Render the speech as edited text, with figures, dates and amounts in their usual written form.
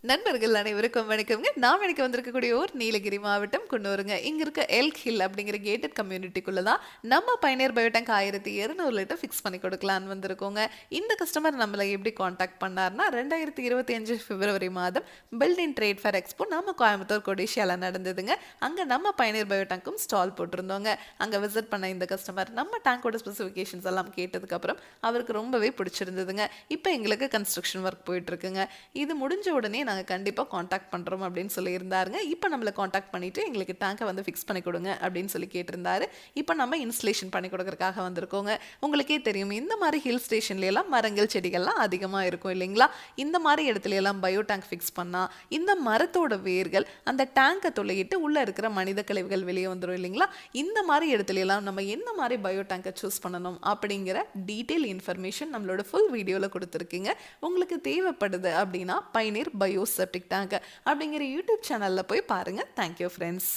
நண்பர்கள் அனைவருக்கும் வணக்கம்ங்க. நான் எனக்கு வந்திருக்கக்கூடிய ஊர் நீலகிரி மாவட்டம் குன்னூருங்க. இங்க இருக்க எல்க் ஹில் அப்படிங்கிற கேட்டட் கம்யூனிட்டிக்குள்ள தான் நம்ம பயனியர் பயோடேங்க் 1200 லிட்டர் ஃபிக்ஸ் பண்ணி கொடுக்கலான்னு வந்திருக்கோங்க. இந்த கஸ்டமர் நம்மளை எப்படி காண்டாக்ட் பண்ணார்னா 2025 பிப்ரவரி மாதம் பில்டிங் ட்ரேட் ஃபேர் எக்ஸ்போ நம்ம கோயம்புத்தூர் கொடிஷியால நடந்ததுங்க. அங்க நம்ம பயனியர் பயோடேங்க்கும் ஸ்டால் போட்டிருந்தோங்க. அங்க விசிட் பண்ண இந்த கஸ்டமர் நம்ம டேங்கோட ஸ்பெசிஃபிகேஷன்ஸ் எல்லாம் கேட்டதுக்கு அப்புறம் அவருக்கு ரொம்பவே பிடிச்சிருந்ததுங்க. இப்போ எங்களுக்கு கன்ஸ்ட்ரக்ஷன் ஒர்க் போயிட்டு இருக்குங்க. இது முடிஞ்ச உடனே நாங்கள் கண்டிப்பாக காண்டாக்ட் பண்ணுறோம் அப்படின்னு சொல்லியிருந்தாருங்க. இப்போ நம்மளை காண்டாக்ட் பண்ணிவிட்டு எங்களுக்கு டேங்கை வந்து ஃபிக்ஸ் பண்ணி கொடுங்க அப்படின்னு சொல்லி கேட்டிருந்தாரு. இப்போ நம்ம இன்ஸ்டலேஷன் பண்ணி கொடுக்கறதுக்காக வந்திருக்கோங்க. உங்களுக்கே தெரியும், இந்த மாதிரி ஹில் ஸ்டேஷன்லாம் மரங்கள் செடிகள்லாம் அதிகமாக இருக்கும் இல்லைங்களா? இந்த மாதிரி இடத்துல எல்லாம் பயோ டேங்க் ஃபிக்ஸ் பண்ணால் இந்த மரத்தோட வேர்கள் அந்த டேங்கை துளையிட்டு உள்ளே இருக்கிற மனித கழிவுகள் வெளியே வந்துடும் இல்லைங்களா? இந்த மாதிரி இடத்துல எல்லாம் நம்ம என்ன மாதிரி பயோ டேங்கை சூஸ் பண்ணணும் அப்படிங்கிற டீட்டெயில் இன்ஃபர்மேஷன் நம்மளோட ஃபுல் வீடியோவில் கொடுத்துருக்கீங்க. உங்களுக்கு தேவைப்படுது அப்படின்னா பயனியர் பயோ செப்டிக் டேங்க் அப்படிங்கிற யூடியூப் சேனலில் போய் பாருங்கள். Thank you friends.